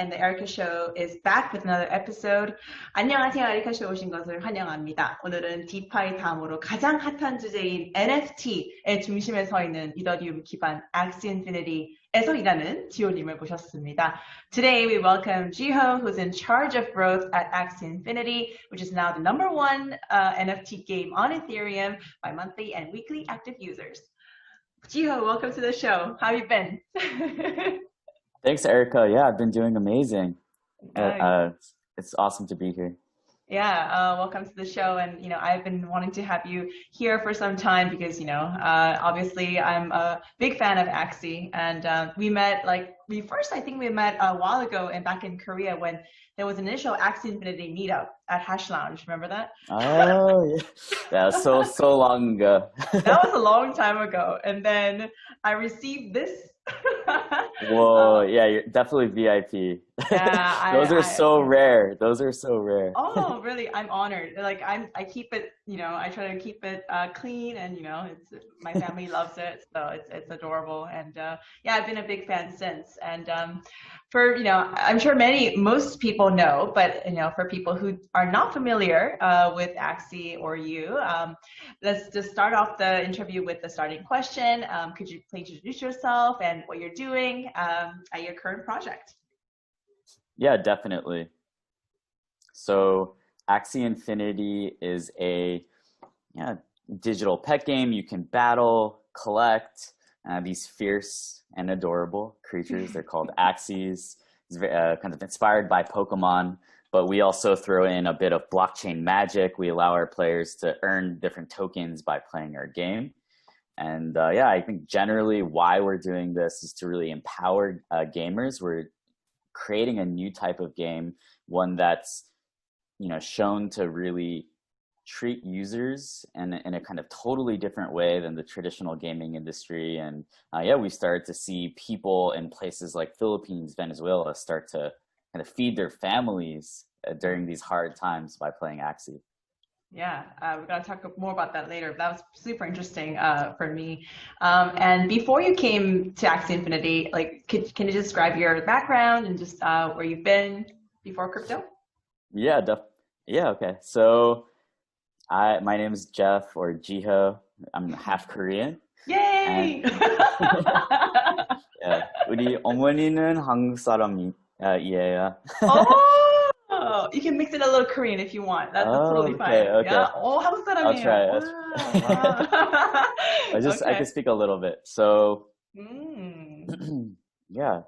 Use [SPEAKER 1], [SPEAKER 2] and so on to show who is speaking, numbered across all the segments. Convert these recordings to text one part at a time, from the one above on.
[SPEAKER 1] and the 에리카쇼 is back with another episode. 안녕하세요. 에리카쇼 오신 것을 환영합니다. 오늘은 DeFi 다음으로 가장 핫한 주제인 NFT의 중심에 서 있는 이더리움 기반 Axie Infinity에서 일하는 지호님을 모셨습니다. Today we welcome Jiho, who's in charge of growth at Axie Infinity, which is now the #1 NFT game on Ethereum by monthly and weekly active users. Jiho, welcome to the show. How have you been?
[SPEAKER 2] Thanks, Erica. Yeah, I've been doing amazing. It's awesome to be here.
[SPEAKER 1] Yeah, welcome to the show. And, I've been wanting to have you here for some time because, obviously I'm a big fan of Axie. And we met, I think we met a while ago and back in Korea when there was an initial Axie Infinity meetup at Hash Lounge. Remember that?
[SPEAKER 2] Oh, yeah. That was so long ago.
[SPEAKER 1] That was a long time ago. And then I received this.
[SPEAKER 2] Whoa, yeah, you're definitely VIP.
[SPEAKER 1] Yeah,
[SPEAKER 2] Those are so rare. Those are so rare.
[SPEAKER 1] Oh, really? I'm honored. I keep it, I try to keep it clean, and it's my family loves it, so it's adorable. And yeah, I've been a big fan since. And for I'm sure most people know, but for people who are not familiar with Axie or you, let's just start off the interview with the starting question. Could you please introduce yourself and what you're doing at your current project?
[SPEAKER 2] Yeah, definitely. So Axie Infinity is a digital pet game. You can battle, collect these fierce and adorable creatures. They're called Axies. It's kind of inspired by Pokemon, but we also throw in a bit of blockchain magic. We allow our players to earn different tokens by playing our game. And yeah, I think generally why we're doing this is to really empower gamers. We're creating a new type of game, one that's shown to really treat users in a kind of totally different way than the traditional gaming industry. And yeah, we started to see people in places like Philippines, Venezuela start to kind of feed their families during these hard times by playing Axie.
[SPEAKER 1] Yeah, we're going to talk more about that later. That was super interesting for me. And before you came to Axie Infinity, can you describe your background and just where you've been before crypto?
[SPEAKER 2] Yeah, okay. So my name is Jeff, or Jiho. I'm half Korean.
[SPEAKER 1] Yay!
[SPEAKER 2] Yeah, 우리 어머니는 한국 사람이에요.
[SPEAKER 1] Oh, you can mix it a little Korean if you want. That's totally fine.
[SPEAKER 2] Okay.
[SPEAKER 1] Yeah. Oh, 한국 사람이에요.
[SPEAKER 2] I'll try.
[SPEAKER 1] Wow.
[SPEAKER 2] I can speak a little bit. So yeah.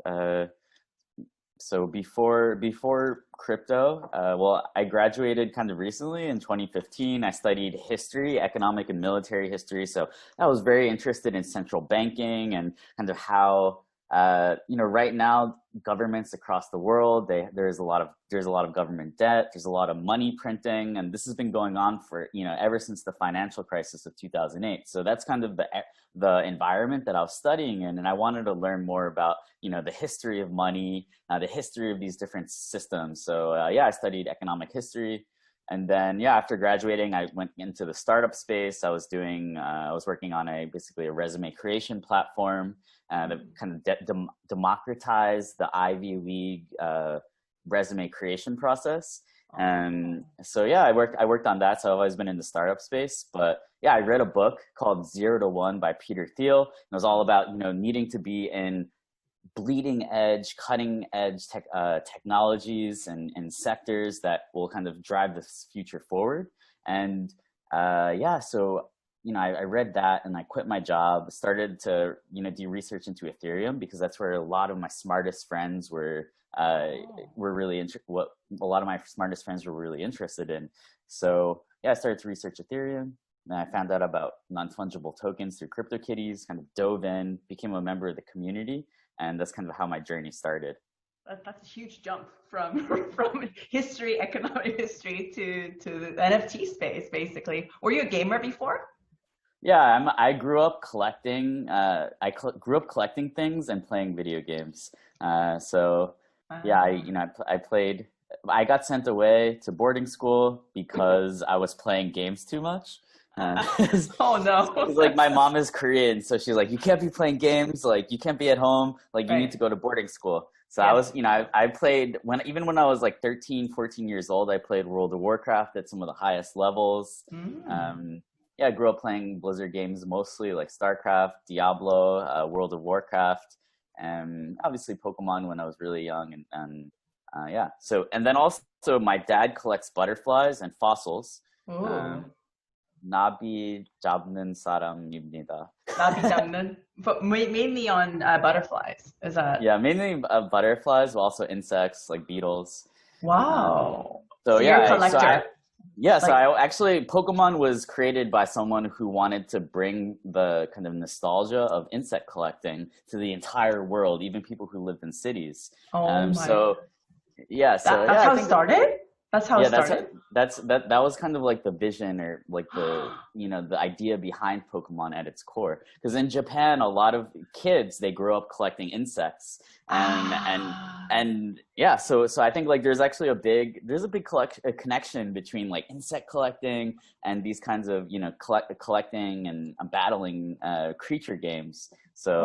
[SPEAKER 2] So before crypto, well, I graduated kind of recently in 2015. I studied history, economic and military history. So I was very interested in central banking and kind of how, right now governments across the world, there's a lot of government debt. There's a lot of money printing, and this has been going on for ever since the financial crisis of 2008. So that's kind of the environment that I was studying in, and I wanted to learn more about the history of money, the history of these different systems. So yeah, I studied economic history, and then yeah, after graduating, I went into the startup space. I was working on basically a resume creation platform that kind of democratize the Ivy League resume creation process. And so yeah, I worked on that. So I've always been in the startup space. But yeah, I read a book called 0 to 1 by Peter Thiel. It was all about needing to be in bleeding edge, cutting edge technologies and sectors that will kind of drive this future forward. And yeah, so I read that and I quit my job, started to do research into Ethereum because that's where a lot of my smartest friends were really interested in. So yeah, I started to research Ethereum, and I found out about non-fungible tokens through CryptoKitties, kind of dove in, became a member of the community, and that's kind of how my journey started.
[SPEAKER 1] That's a huge jump from history, economic history to the NFT space, basically. Were you a gamer before?
[SPEAKER 2] Yeah, I grew up collecting. Grew up collecting things and playing video games. So yeah, I played. I got sent away to boarding school because I was playing games too much.
[SPEAKER 1] Oh no!
[SPEAKER 2] Like my mom is Korean, so she's like, you can't be playing games. Like you can't be at home. Like you need to go to boarding school. So I was, I played even when I was like 13, 14 years old, I played World of Warcraft at some of the highest levels. I grew up playing Blizzard games mostly, like StarCraft, Diablo, World of Warcraft, and obviously Pokemon when I was really young. And So, and then also my dad collects butterflies and fossils. 나비 잡는 사람입니다.
[SPEAKER 1] 나비 잡는, but mainly on butterflies. Is that?
[SPEAKER 2] Yeah, mainly butterflies, but also insects like beetles.
[SPEAKER 1] Wow.
[SPEAKER 2] So
[SPEAKER 1] you're a collector.
[SPEAKER 2] Actually, Pokemon was created by someone who wanted to bring the kind of nostalgia of insect collecting to the entire world, even people who lived in cities.
[SPEAKER 1] That's
[SPEAKER 2] how
[SPEAKER 1] it started? That's how it started?
[SPEAKER 2] That was kind of like the vision, or like the, the idea behind Pokemon at its core. Because in Japan, a lot of kids, they grow up collecting insects. So I think like there's actually a big connection between like insect collecting and these kinds of, collecting and battling creature games. So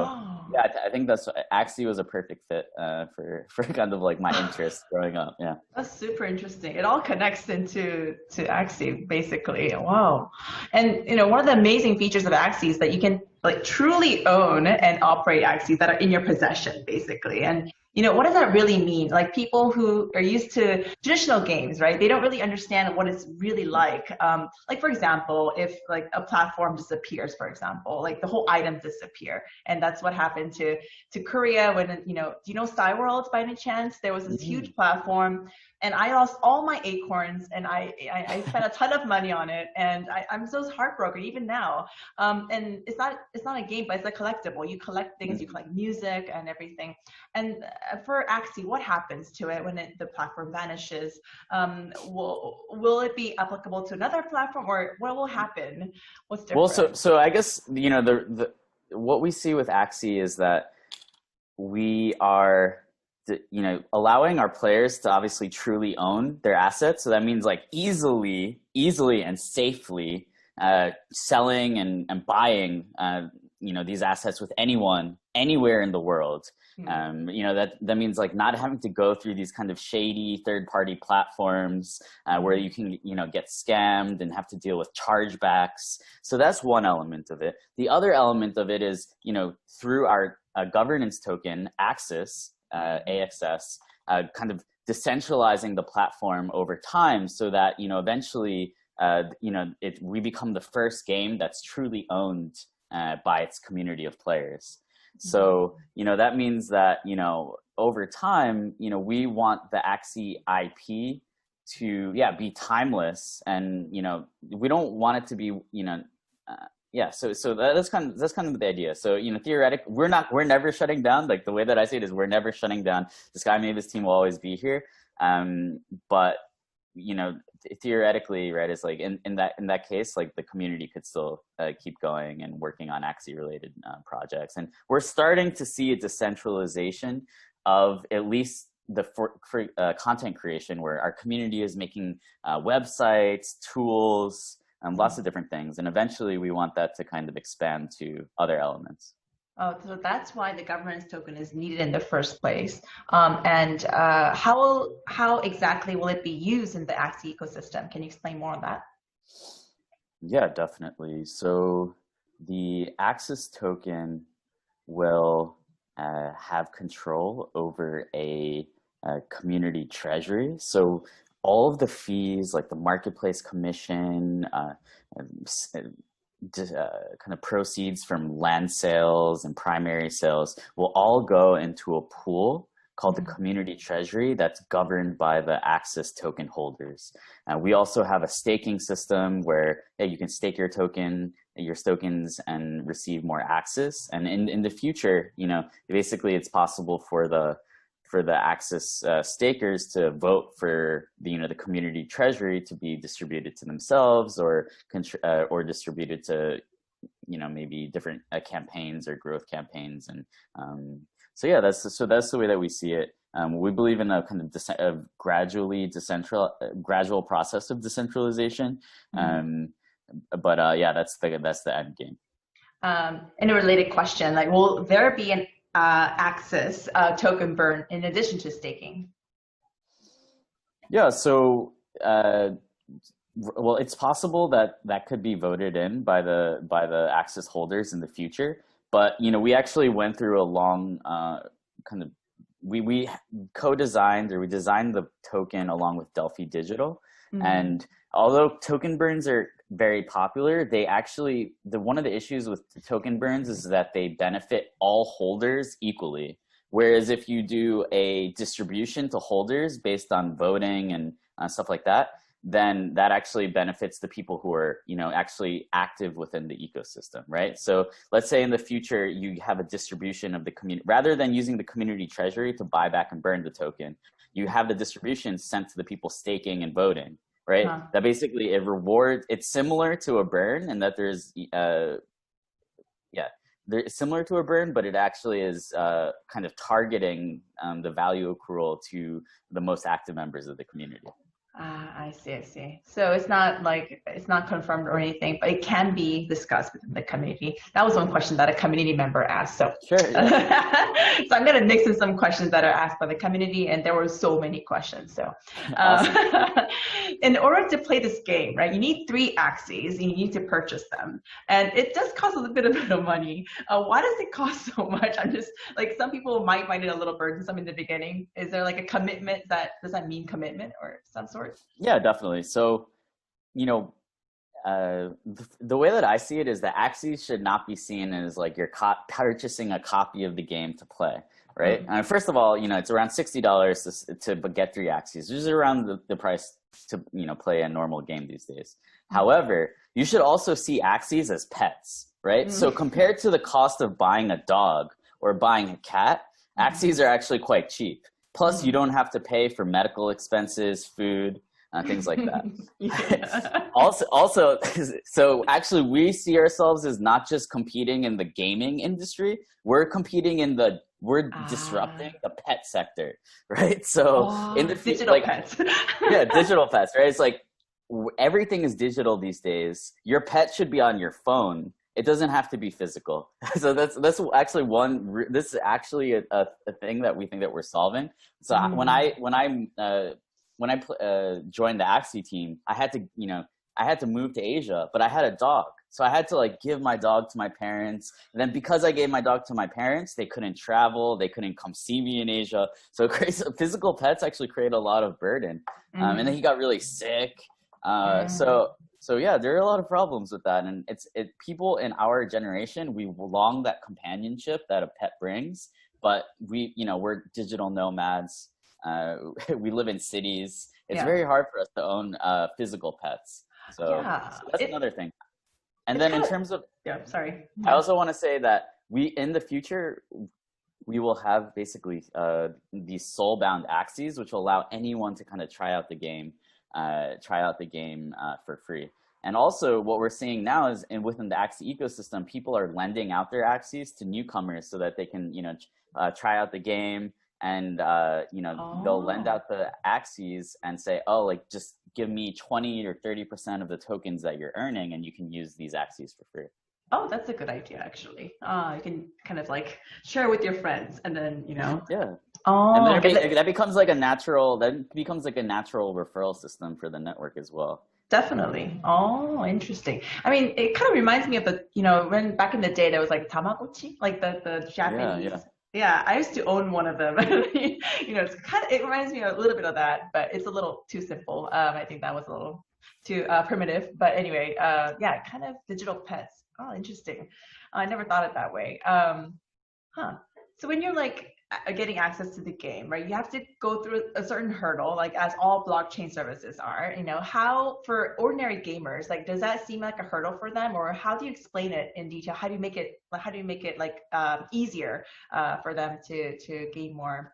[SPEAKER 2] I think Axie was a perfect fit for kind of like my interest growing up. Yeah,
[SPEAKER 1] that's super interesting. It all connects into Axie basically. Wow. And one of the amazing features of Axie is that you can like truly own and operate Axies that are in your possession basically. And what does that really mean? Like people who are used to traditional games, right? They don't really understand what it's really like. Like for example, if like a platform disappears, for example, like the whole items disappear. And that's what happened to Korea when, do you know SkyWorld by any chance? There was this huge platform and I lost all my acorns and I spent a ton of money on it. And I'm so heartbroken even now. And it's not a game, but it's a collectible. You collect things, you collect music and everything. And for Axie, what happens to it when the platform vanishes? Will it be applicable to another platform, or what will happen? What's different?
[SPEAKER 2] Well, so I guess what we see with Axie is that we are allowing our players to obviously truly own their assets. So that means like easily and safely selling and buying these assets with anyone anywhere in the world. That means like not having to go through these kind of shady third-party platforms where you can get scammed and have to deal with chargebacks. So that's one element of it. The other element of it is through our governance token Axis, AXS, kind of decentralizing the platform over time so that eventually we become the first game that's truly owned by its community of players. So, that means that, over time, we want the Axie IP to, be timeless, and, we don't want it to be, so that's kind of the idea. So, theoretically, we're never shutting down. Like the way that I see it is we're never shutting down. The Sky Mavis team will always be here. But, theoretically, right, it's like in that case, like the community could still keep going and working on Axie related projects. And we're starting to see a decentralization of at least the content creation, where our community is making websites, tools, lots of different things. And eventually we want that to kind of expand to other elements.
[SPEAKER 1] Oh, so that's why the governance token is needed in the first place. And how exactly will it be used in the Axie ecosystem? Can you explain more on that?
[SPEAKER 2] Yeah, definitely. So the Axis token will have control over a community treasury. So all of the fees, like the marketplace commission, kind of proceeds from land sales and primary sales will all go into a pool called the community treasury that's governed by the Axis token holders. We also have a staking system where you can stake your tokens and receive more Axis. And in the future, basically it's possible for the Axis stakers to vote for the community treasury to be distributed to themselves or distributed to maybe different campaigns or growth campaigns. And that's the way that we see it. We believe in a kind of gradual process of decentralization. That's the end game.
[SPEAKER 1] And a related question, like, will there be an access token burn in addition to staking?
[SPEAKER 2] Yeah, so well, it's possible that that could be voted in by the Axis holders in the future. But we actually went through a long kind of we co-designed, or we designed the token along with Delphi Digital. Mm-hmm. And although token burns are very popular, they actually one of the issues with token burns is that they benefit all holders equally. Whereas if you do a distribution to holders based on voting and stuff like that, then that actually benefits the people who are, actually active within the ecosystem, right? So let's say in the future, you have a distribution of the community, rather than using the community treasury to buy back and burn the token, you have the distribution sent to the people staking and voting, right? Huh. That basically it's similar to a burn, and that there's, they're similar to a burn, but it actually is kind of targeting the value accrual to the most active members of the community.
[SPEAKER 1] I see. So it's not confirmed or anything, but it can be discussed within the community. That was one question that a community member asked. So,
[SPEAKER 2] sure. Yeah.
[SPEAKER 1] So I'm going to mix in some questions that are asked by the community, and there were so many questions. So,
[SPEAKER 2] awesome.
[SPEAKER 1] In order to play this game, right, you need 3 Axies, and you need to purchase them, and it does cost a bit of money. Why does it cost so much? I'm just some people might find it a little burdensome in the beginning. Is there a commitment does that mean commitment or some sort?
[SPEAKER 2] Yeah, definitely. So, the way that I see it is that Axie should not be seen as you're purchasing a copy of the game to play, right? Mm-hmm. First of all, it's around $60 to get 3 Axies, which is around the price to play a normal game these days. Mm-hmm. However, you should also see Axies as pets, right? Mm-hmm. So compared to the cost of buying a dog or buying a cat, Axies are actually quite cheap. Plus, you don't have to pay for medical expenses, food, things like that. also, so actually we see ourselves as not just competing in the gaming industry, we're disrupting the pet sector, right? So in the
[SPEAKER 1] digital pets.
[SPEAKER 2] Yeah, digital pets, right? It's everything is digital these days. Your pet should be on your phone. It doesn't have to be physical. So that's actually this is actually a thing that we think that we're solving. So when I joined the Axie team, I had to move to Asia, but I had a dog. So I had to give my dog to my parents. And then because I gave my dog to my parents, they couldn't travel. They couldn't come see me in Asia. So physical pets actually create a lot of burden. And then he got really sick. So yeah, there are a lot of problems with that, and people in our generation, we long that companionship that a pet brings, but we're digital nomads. We live in cities. It's very hard for us to own physical pets. So that's another thing. And then in terms of I also want to say that in the future we will have basically these soul-bound Axies, which will allow anyone to kind of try out the game for free. And also what we're seeing now is within the Axie ecosystem, people are lending out their Axies to newcomers so that they can, try out the game, and, they'll lend out the Axies and say, just give me 20 or 30% of the tokens that you're earning, and you can use these Axies for free.
[SPEAKER 1] Oh, that's a good idea, actually. You can kind of share with your friends, and then,
[SPEAKER 2] Yeah.
[SPEAKER 1] Oh,
[SPEAKER 2] and then that becomes a natural referral system for the network as well.
[SPEAKER 1] Definitely. Oh, interesting. I mean, it kind of reminds me of when back in the day there was Tamagotchi, the Japanese. Yeah, I used to own one of them. It reminds me a little bit of that, but it's a little too simple. I think that was a little too primitive. But anyway, kind of digital pets. Oh, interesting. I never thought it that way. So when you're getting access to the game, right, you have to go through a certain hurdle, as all blockchain services are. How, for ordinary gamers, does that seem like a hurdle for them, or how do you explain it in detail? How do you make it easier for them to gain more,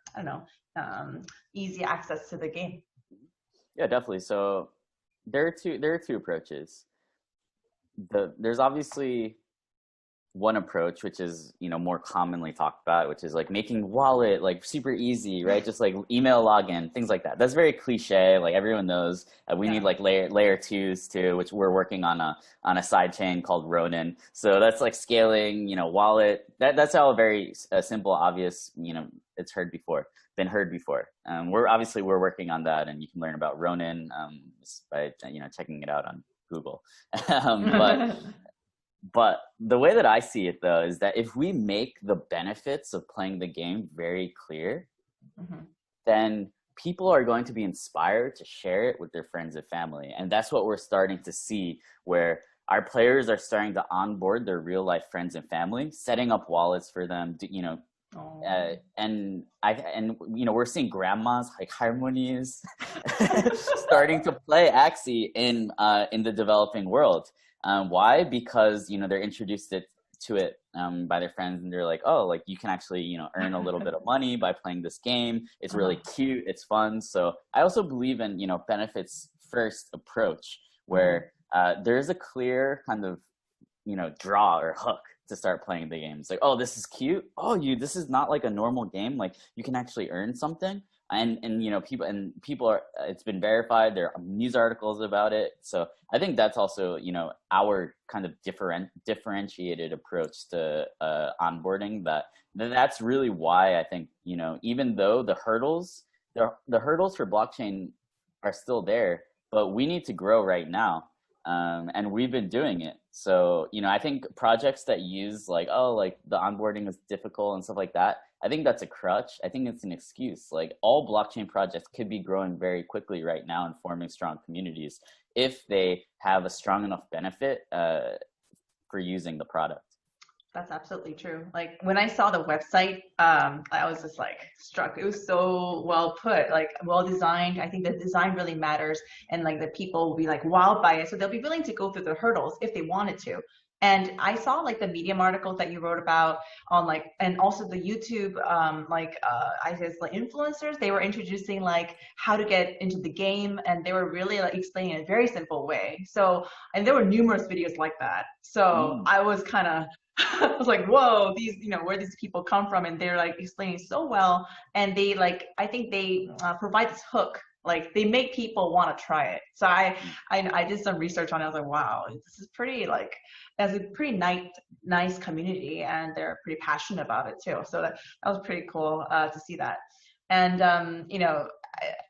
[SPEAKER 1] easy access to the game?
[SPEAKER 2] Yeah, definitely. So there are two approaches. There's obviously one approach, which is, more commonly talked about, which is like making wallet like super easy, right? Just like email login, things like that. That's very cliche. Like everyone knows we need like layer twos too, which we're working on a side chain called Ronin. So that's like scaling, wallet. That's how a very simple, obvious, it's been heard before. We're working on that, and you can learn about Ronin by checking it out on Google. But the way that I see it, though, is that if we make the benefits of playing the game very clear, then people are going to be inspired to share it with their friends and family. And that's what we're starting to see, where our players are starting to onboard their real life friends and family, setting up wallets for them, we're seeing grandmas, like harmonies, starting to play Axie in the developing world. Why? Because, they're introduced to it by their friends, and they're like, oh, like you can actually, earn a little bit of money by playing this game. It's really cute. It's fun. So I also believe in, benefits first approach, where there's a clear kind of, draw or hook to start playing the game. It's like, oh, this is cute. Oh, this is not like a normal game. Like you can actually earn something. And people are, it's been verified. There are news articles about it. So I think that's also, our kind of differentiated approach to onboarding. That's really why I think, even though the hurdles for blockchain are still there, but we need to grow right now. And we've been doing it. So, I think projects that use like, oh, like the onboarding is difficult and stuff like that, I think that's a crutch. I think it's an excuse. Like all blockchain projects could be growing very quickly right now and forming strong communities if they have a strong enough benefit for using the product.
[SPEAKER 1] That's absolutely true. Like when I saw the website, I was just like struck. It was so well put, like well designed. I think the design really matters, and like the people will be like wowed by it, so they'll be willing to go through the hurdles if they wanted to. And I saw like the Medium articles that you wrote about on like, and also the YouTube, I guess like influencers, they were introducing like how to get into the game, and they were really like explaining it in a very simple way. So, and there were numerous videos like that. So I was kind of, I was like, whoa, these, where these people come from, and they're like explaining so well. And they like, I think they provide this hook. Like they make people want to try it. So I did some research on it. I was like, wow, this is pretty like, that's a pretty nice community, and they're pretty passionate about it too. So that was pretty cool to see that. And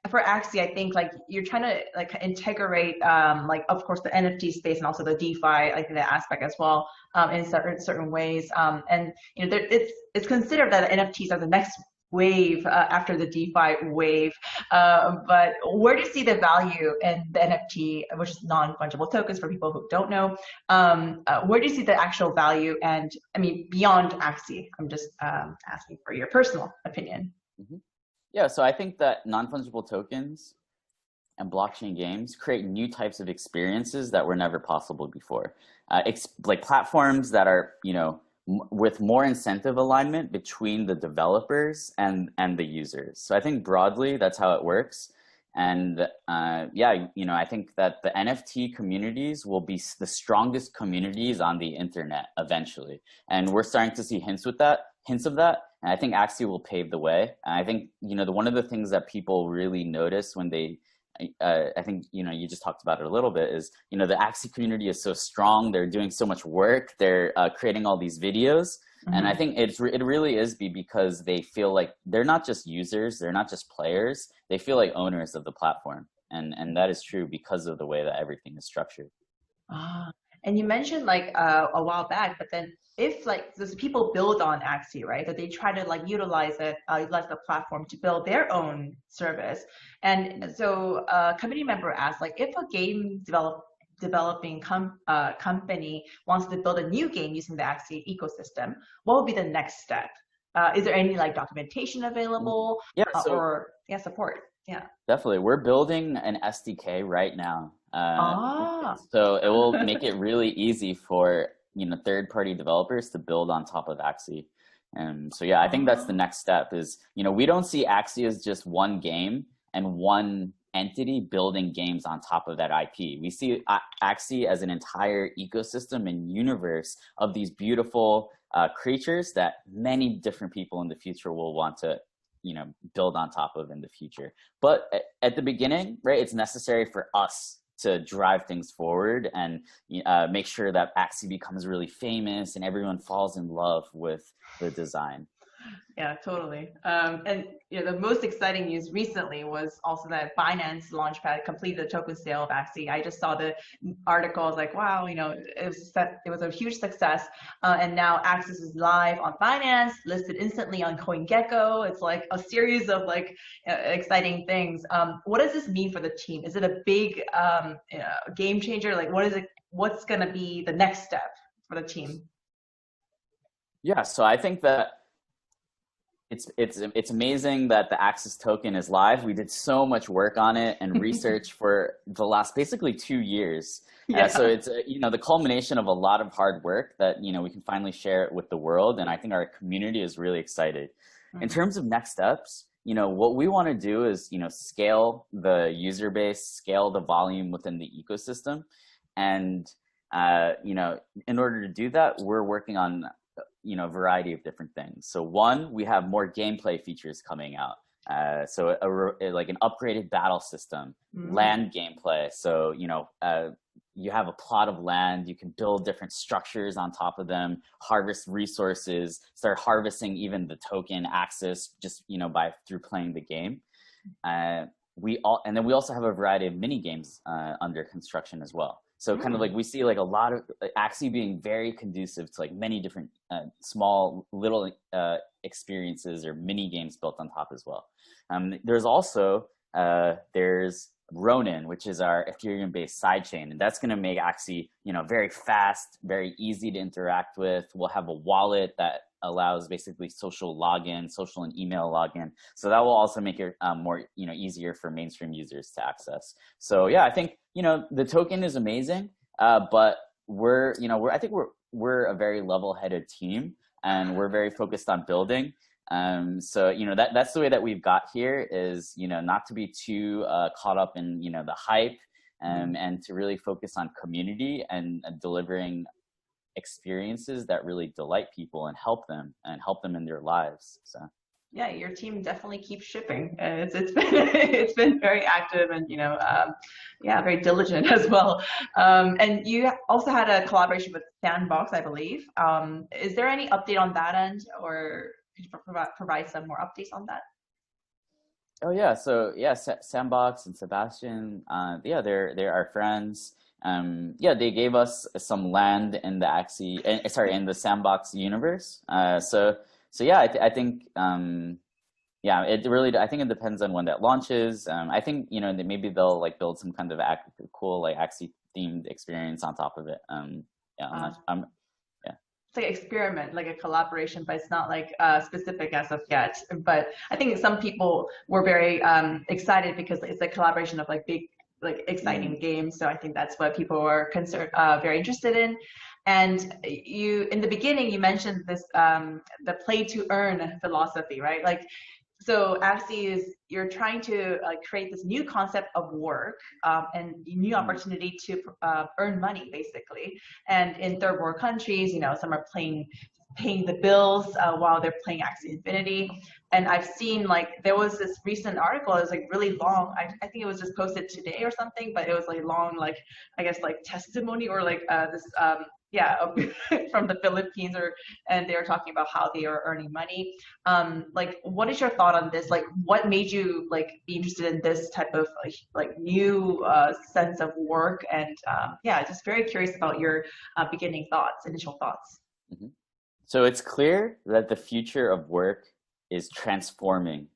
[SPEAKER 1] for Axie, I think like you're trying to like integrate like of course the NFT space and also the DeFi like the aspect as well in certain ways. And it's considered that NFTs are the next wave after the DeFi wave, but where do you see the value in the NFT, which is non-fungible tokens for people who don't know? Where do you see the actual value? And I mean, beyond Axie, I'm just asking for your personal opinion.
[SPEAKER 2] Yeah, so I think that non-fungible tokens and blockchain games create new types of experiences that were never possible before. Like platforms that are, with more incentive alignment between the developers and the users. So I think broadly that's how it works. And I think that the NFT communities will be the strongest communities on the internet eventually. And we're starting to see hints of that. And I think Axie will pave the way. And I think, one of the things that people really notice when they, I think, you just talked about it a little bit, is, the Axie community is so strong. They're doing so much work. They're creating all these videos. And I think it really is because they feel like they're not just users. They're not just players. They feel like owners of the platform. And that is true because of the way that everything is structured.
[SPEAKER 1] And you mentioned like a while back, but then if like those people build on Axie, right, that they try to like utilize the platform to build their own service. And so a community member asked, like, if a game developing company wants to build a new game using the Axie ecosystem, what would be the next step? Is there any like documentation available or support? Yeah,
[SPEAKER 2] definitely. We're building an SDK right now. So it will make it really easy for third-party developers to build on top of Axie. And so I think that's the next step is, we don't see Axie as just one game and one entity building games on top of that IP. We see Axie as an entire ecosystem and universe of these beautiful creatures that many different people in the future will want to, build on top of in the future. But at the beginning, right, it's necessary for us to drive things forward and make sure that Axie becomes really famous and everyone falls in love with the design.
[SPEAKER 1] Yeah, totally. And the most exciting news recently was also that Binance Launchpad completed the token sale of Axie. I just saw the article. I was like, wow, it was a huge success. And now Axie is live on Binance, listed instantly on CoinGecko. It's like a series of exciting things. What does this mean for the team? Is it a big game changer? Like, what's going to be the next step for the team?
[SPEAKER 2] Yeah, so I think that it's amazing that the Axie token is live. We did so much work on it and research for the last basically 2 years. Yeah. So it's the culmination of a lot of hard work that we can finally share it with the world, and I think our community is really excited. Mm-hmm. In terms of next steps, what we want to do is scale the user base, scale the volume within the ecosystem, and in order to do that, we're working on a variety of different things. So one, we have more gameplay features coming out. So like an upgraded battle system, land gameplay. So, you have a plot of land, you can build different structures on top of them, harvest resources, start harvesting even the token Axie just, through playing the game. And then we also have a variety of mini games under construction as well. So kind of we see a lot of Axie being very conducive to many different small little experiences or mini games built on top as well. There's also there's Ronin, which is our Ethereum-based sidechain, and that's going to make Axie very fast, very easy to interact with. We'll have a wallet that allows basically social login, social and email login. So that will also make it more easier for mainstream users to access. So yeah, I think the token is amazing, but I think we're a very level-headed team, and we're very focused on building. So that's the way that we've got here is not to be too caught up in the hype, and to really focus on community and delivering experiences that really delight people and help them in their lives. So
[SPEAKER 1] yeah, your team definitely keeps shipping. It's been very active and very diligent as well. And you also had a collaboration with Sandbox, I believe. Is there any update on that end, or could you provide some more updates on that?
[SPEAKER 2] Oh yeah, so yeah, Sandbox and Sebastian, they're our friends. They gave us some land in the in the Sandbox universe. So yeah, I think I think it depends on when that launches. I think that maybe they'll build some kind of cool Axie themed experience on top of it.
[SPEAKER 1] It's like an experiment, like a collaboration, but it's not specific as of yet. But I think some people were very excited because it's a collaboration of big, exciting games. So I think that's what people were very interested in. And in the beginning, you mentioned this, the play to earn philosophy, right? So Axie you're trying to create this new concept of work and new opportunity to earn money, basically. And in third world countries, some are paying the bills while they're playing Axie Infinity. And I've seen there was this recent article, it was really long. I think it was just posted today or something, but it was long, I guess testimony or this from the Philippines, and they were talking about how they are earning money. What is your thought on this? What made you be interested in this type of new sense of work? And just very curious about your initial thoughts.
[SPEAKER 2] Mm-hmm. So it's clear that the future of work is transforming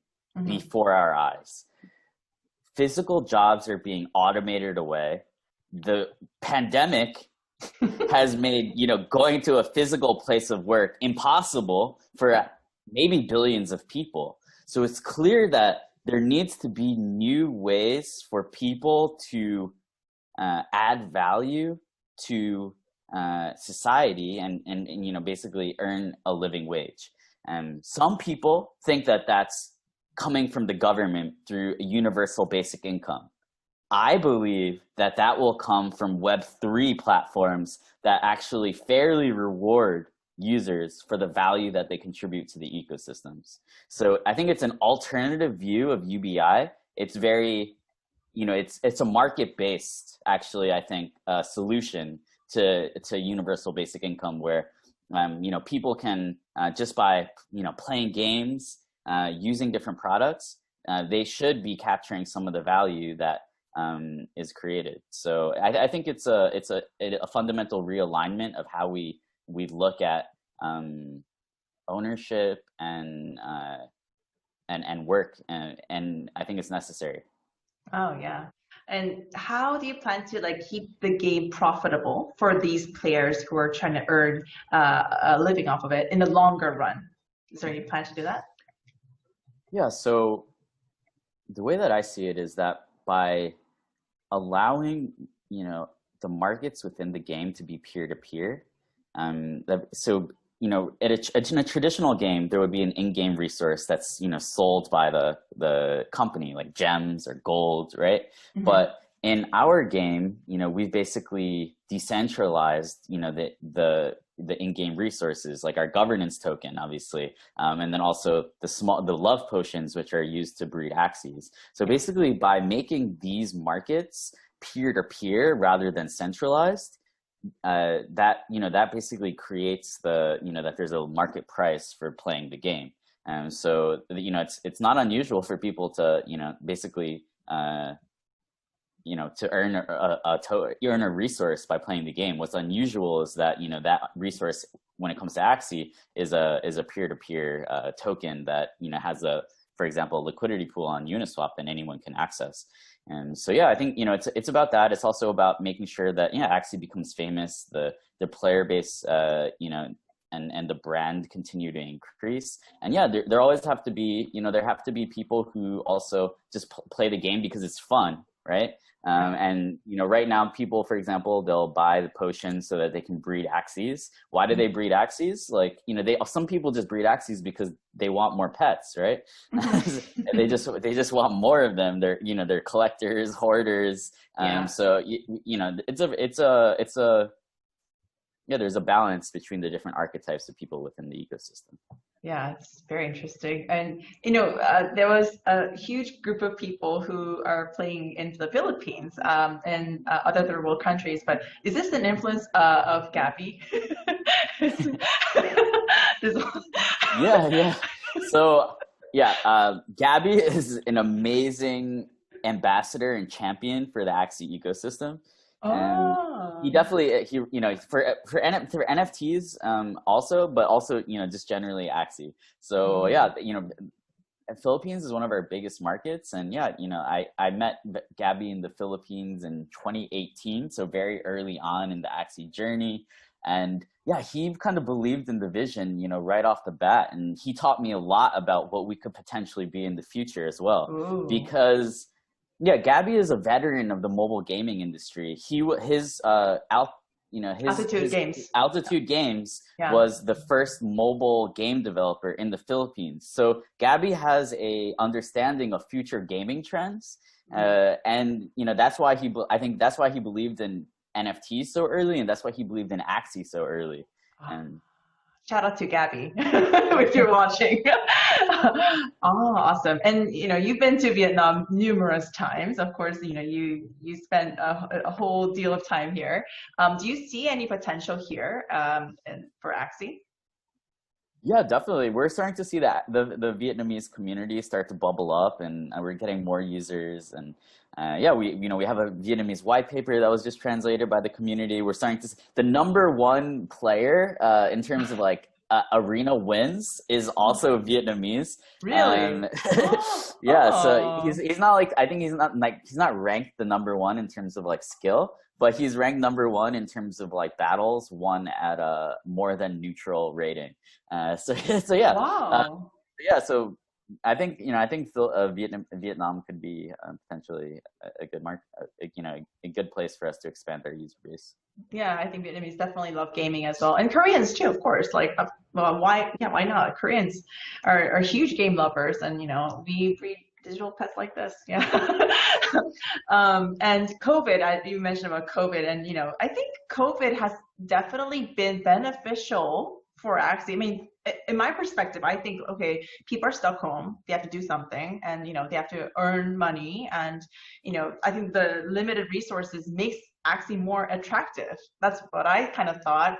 [SPEAKER 2] before our eyes. Physical jobs are being automated away. The pandemic has made, going to a physical place of work impossible for maybe billions of people. So it's clear that there needs to be new ways for people to add value to society and basically earn a living wage. And some people think that that's coming from the government through a universal basic income. I believe that that will come from Web3 platforms that actually fairly reward users for the value that they contribute to the ecosystems. So I think it's an alternative view of UBI. It's very, it's a market-based, actually, I think, solution to universal basic income where, people can, just by, playing games, using different products, they should be capturing some of the value that is created. So I think it's a fundamental realignment of how we look at ownership and work, and I think it's necessary.
[SPEAKER 1] Oh yeah. And how do you plan to keep the game profitable for these players who are trying to earn a living off of it in the longer run? Is there any plan to do that?
[SPEAKER 2] Yeah. So the way that I see it is that by allowing the markets within the game to be peer-to-peer, so in a traditional game there would be an in-game resource that's sold by the company, like gems or gold, right? Mm-hmm. But in our game, we've basically decentralized the in-game resources, like our governance token, obviously, and then also the love potions, which are used to breed Axies. So basically, by making these markets peer-to-peer rather than centralized, that basically creates that there's a market price for playing the game. And so it's not unusual for people to basically to earn a resource by playing the game. What's unusual is that that resource, when it comes to Axie, is a peer-to-peer token that has for example, a liquidity pool on Uniswap that anyone can access. And so I think it's about that. It's also about making sure that Axie becomes famous, the player base and the brand continue to increase. And there always have to be there have to be people who also just play the game because it's fun, right? And right now people, for example, they'll buy the potions so that they can breed Axies. Why do they breed Axies? Some people just breed Axies because they want more pets, right? they just want more of them. They're collectors, hoarders. So there's a balance between the different archetypes of people within the ecosystem.
[SPEAKER 1] Yeah, it's very interesting. And, there was a huge group of people who are playing in the Philippines and other third world countries. But is this an influence of Gabby?
[SPEAKER 2] Yeah. So, Gabby is an amazing ambassador and champion for the Axie ecosystem. And he definitely for NFTs also, but also just generally Axie. So Philippines is one of our biggest markets, and I met Gabby in the Philippines in 2018, so very early on in the Axie journey. And he kind of believed in the vision, right off the bat, and he taught me a lot about what we could potentially be in the future as well. Ooh. Because Gabby is a veteran of the mobile gaming industry. His Altitude Games was the first mobile game developer in the Philippines. So Gabby has a understanding of future gaming trends, and that's why I think that's why he believed in NFTs so early, and that's why he believed in Axie so early. And
[SPEAKER 1] shout out to Gabby if you're watching. Oh, awesome. And you've been to Vietnam numerous times. Of course, you spent a whole deal of time here. Do you see any potential here for Axie?
[SPEAKER 2] Yeah, definitely. We're starting to see that the Vietnamese community start to bubble up, and we're getting more users. And we have a Vietnamese white paper that was just translated by the community. We're starting to see the number one player in terms of arena wins is also Vietnamese.
[SPEAKER 1] Really?
[SPEAKER 2] So he's not he's not ranked the number one in terms of skill, but he's ranked number one in terms of battles won at a more than neutral rating. Wow. So I think Vietnam could be potentially a good market, a good place for us to expand our user base.
[SPEAKER 1] Yeah, I think Vietnamese definitely love gaming as well, and Koreans too, of course. Well, why not? Koreans are huge game lovers, and we breed digital pets like this. Yeah. And COVID, you mentioned about COVID, and I think COVID has definitely been beneficial for Axie. I mean, in my perspective, I think, okay, people are stuck home, they have to do something, and they have to earn money, and I think the limited resources makes Axie more attractive. That's what I kind of thought.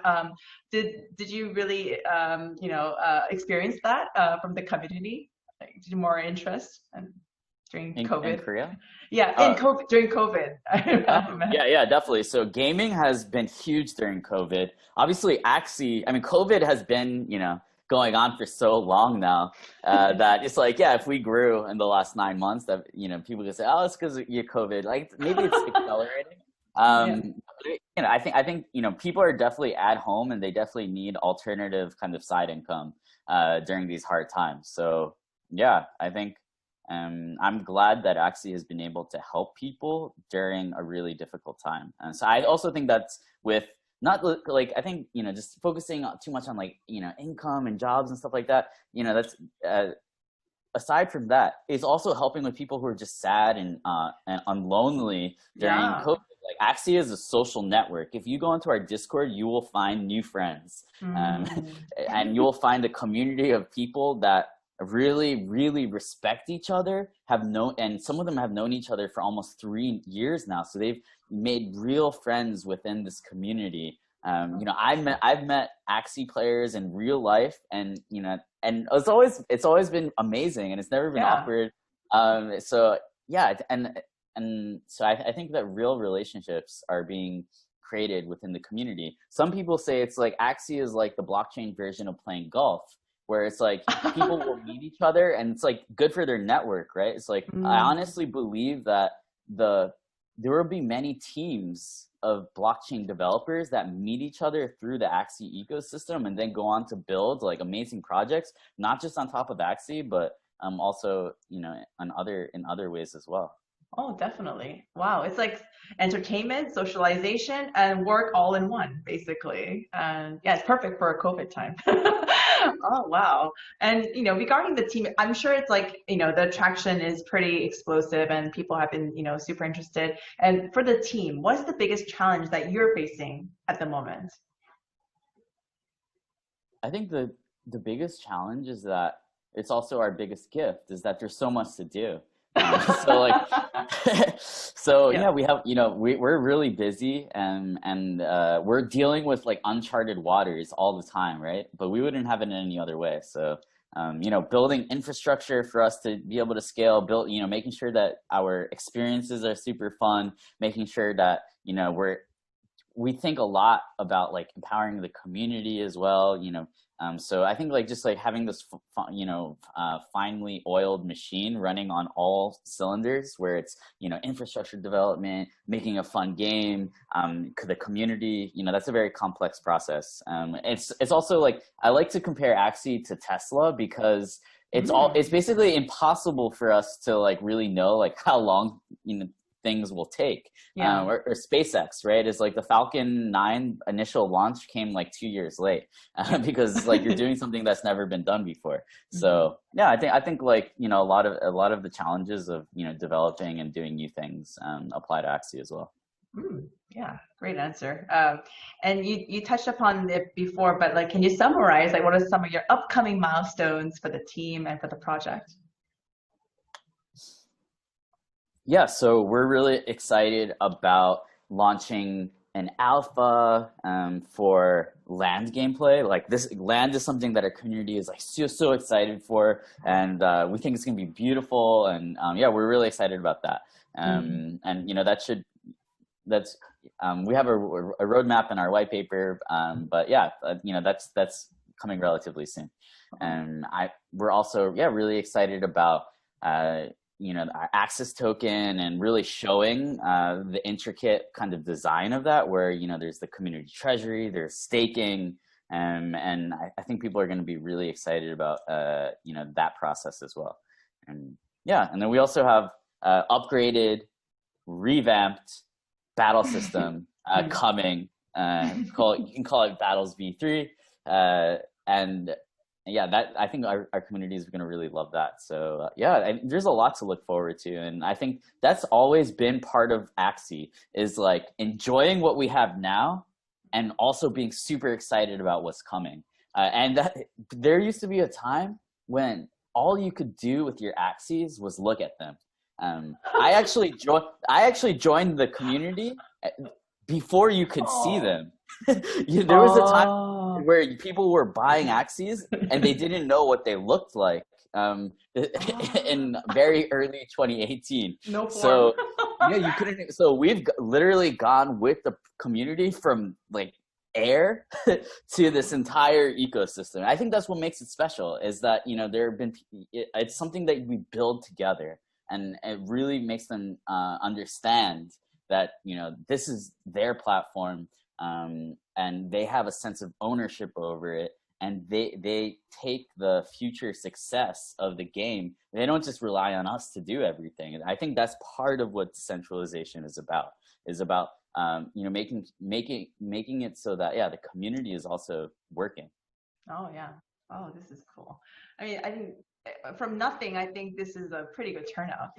[SPEAKER 1] Did you really experience that from the community? Like, did you more interest during COVID?
[SPEAKER 2] In Korea?
[SPEAKER 1] Yeah, during COVID.
[SPEAKER 2] Yeah, definitely. So gaming has been huge during COVID. Obviously, Axie, I mean, COVID has been, going on for so long now that it's like, yeah, if we grew in the last 9 months, that, people could say, oh, it's because of your COVID. Like, maybe it's accelerating. I think, people are definitely at home and they definitely need alternative kind of side income during these hard times. So yeah, I think I'm glad that Axie has been able to help people during a really difficult time. And so I also think that's with not like, I think, just focusing too much on like, income and jobs and stuff like that, that's aside from that, it's also helping with people who are just sad and lonely during COVID. Like Axie is a social network. If you go into our Discord, you will find new friends, and you will find a community of people that really, really respect each other, and some of them have known each other for almost 3 years now. So they've made real friends within this community. I've met Axie players in real life, and and it's always been amazing, and it's never been awkward. So yeah, and so I think that real relationships are being created within the community. Some people say it's like Axie is like the blockchain version of playing golf, where it's like people will meet each other and it's like good for their network, right? It's like, I honestly believe that there will be many teams of blockchain developers that meet each other through the Axie ecosystem and then go on to build like amazing projects, not just on top of Axie, but also, in other ways as well.
[SPEAKER 1] Oh, definitely. Wow. It's like entertainment, socialization, and work all in one, basically. And yeah, it's perfect for a COVID time. Oh, wow. And, regarding the team, I'm sure it's like, the attraction is pretty explosive and people have been, super interested. And for the team, what's the biggest challenge that you're facing at the moment? I think
[SPEAKER 2] the biggest challenge is that it's also our biggest gift, is that there's so much to do. We have, we're really busy and we're dealing with like uncharted waters all the time, right? But we wouldn't have it in any other way. So, building infrastructure for us to be able to scale, making sure that our experiences are super fun, making sure that, we think a lot about like empowering the community as well, so I think like just like having this, finely oiled machine running on all cylinders, where it's, infrastructure development, making a fun game, the community, that's a very complex process. It's also like, I like to compare Axie to Tesla because it's basically impossible for us to like really know like how long, things will take. Or SpaceX, right? Is like the Falcon 9 initial launch came like 2 years late because like you're doing something that's never been done before. So yeah, I think like, a lot of the challenges of, developing and doing new things apply to Axie as well.
[SPEAKER 1] Yeah, great answer. And you touched upon it before, but like, can you summarize like what are some of your upcoming milestones for the team and for the project?
[SPEAKER 2] Yeah, so we're really excited about launching an alpha for land gameplay. Like this land is something that our community is like so excited for, and we think it's gonna be beautiful. And yeah, we're really excited about that. And we have a roadmap in our white paper, but yeah, that's coming relatively soon. And we're also really excited about our access token and really showing the intricate kind of design of that, where, there's the community treasury, there's staking, and I think people are going to be really excited about, that process as well. And yeah, and then we also have upgraded, revamped battle system coming. You can call it Battles V3. And yeah, that I think our community is going to really love that. So there's a lot to look forward to. And I think that's always been part of Axie, is like enjoying what we have now and also being super excited about what's coming. And that there used to be a time when all you could do with your Axies was look at them. I actually joined the community before you could see them. There was a time where people were buying Axies and they didn't know what they looked like in very early 2018.
[SPEAKER 1] No form.
[SPEAKER 2] So you couldn't. So we've literally gone with the community from like air to this entire ecosystem. I think that's what makes it special, is that it's something that we build together, and it really makes them understand that this is their platform, and they have a sense of ownership over it, and they take the future success of the game. They don't just rely on us to do everything. And I think that's part of what decentralization is about making it so that the community is also working.
[SPEAKER 1] Oh yeah. Oh, this is cool. I mean, I think from nothing, I think this is a pretty good turnout.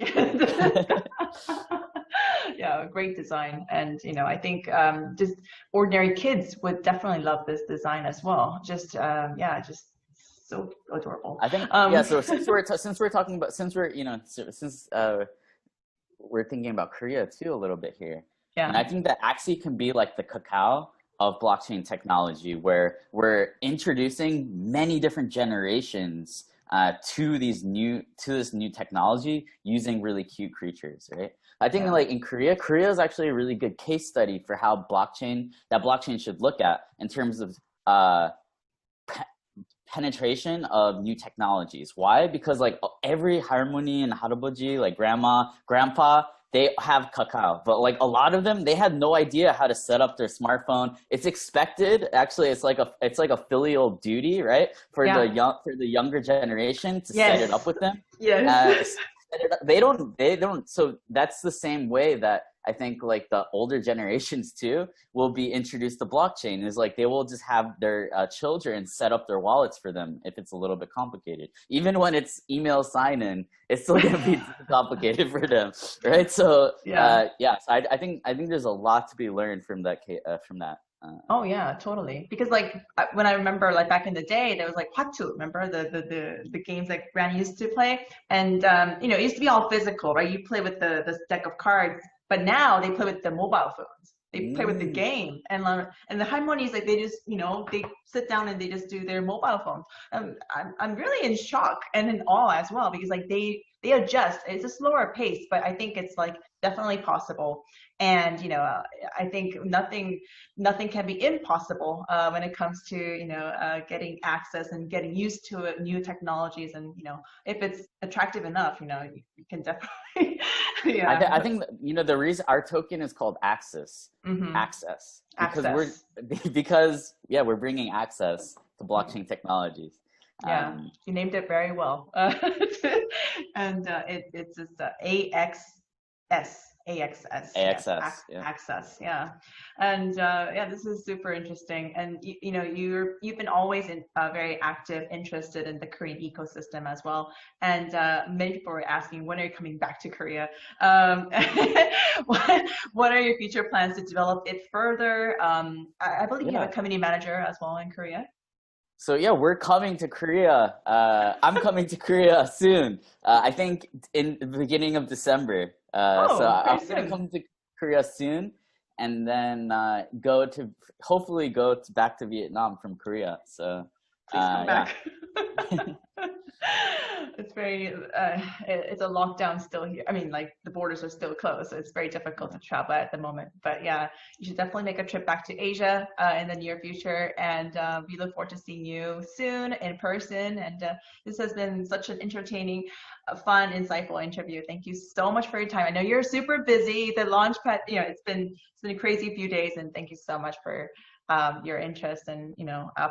[SPEAKER 1] Yeah, great design. And I think just ordinary kids would definitely love this design as well. Just so adorable.
[SPEAKER 2] I think so since we're thinking about Korea too a little bit here. Yeah. And I think that Axie can be like the cacao of blockchain technology, where we're introducing many different generations to this new technology using really cute creatures, right? I think like in Korea is actually a really good case study for how blockchain should look at in terms of penetration of new technologies. Why? Because like every harmony and harboji, like grandma, grandpa, they have cacao, but like a lot of them, they had no idea how to set up their smartphone. It's expected. Actually, it's like a filial duty, right, for the younger generation to set it up with them. Yes. They don't. So that's the same way that I think like the older generations too will be introduced to blockchain, is like they will just have their children set up their wallets for them if it's a little bit complicated. Even when it's email sign-in, it's still going to be complicated for them, right? So so I think there's a lot to be learned from that.
[SPEAKER 1] Oh yeah, totally. Because like when I remember like back in the day, there was like Hwatu, remember the games that Granny used to play, and it used to be all physical, right? You play with the deck of cards, but now they play with the mobile phones. They play with the game, and the harmonies, like they just they sit down and they just do their mobile phones. I'm really in shock and in awe as well, because like they adjust. It's a slower pace, but I think it's like definitely possible. And I think nothing can be impossible when it comes to getting access and getting used to it, new technologies, and if it's attractive enough, you can definitely.
[SPEAKER 2] I think the reason our token is called Access, access, because we're bringing access to blockchain technologies.
[SPEAKER 1] Yeah, you named it very well. And it's just AXS. Access, yeah. And this is super interesting. And you've been always very active, interested in the Korean ecosystem as well. And many people were asking, when are you coming back to Korea? What are your future plans to develop it further? I believe you have a community manager as well in Korea.
[SPEAKER 2] So we're coming to Korea. I'm coming to Korea soon. I think in the beginning of December. So I'm going to come to Korea soon, and then hopefully go back to Vietnam from Korea. So
[SPEAKER 1] please come back. It's very it's a lockdown still here. I mean, like the borders are still closed, so it's very difficult to travel at the moment. But you should definitely make a trip back to Asia in the near future, and we look forward to seeing you soon in person. And this has been such an entertaining, fun, insightful interview. Thank you so much for your time. I know you're super busy. The launchpad, it's been a crazy few days, and thank you so much for your interest and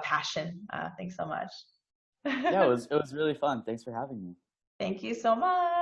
[SPEAKER 1] passion. Thanks so much.
[SPEAKER 2] It was really fun. Thanks for having me.
[SPEAKER 1] Thank you so much.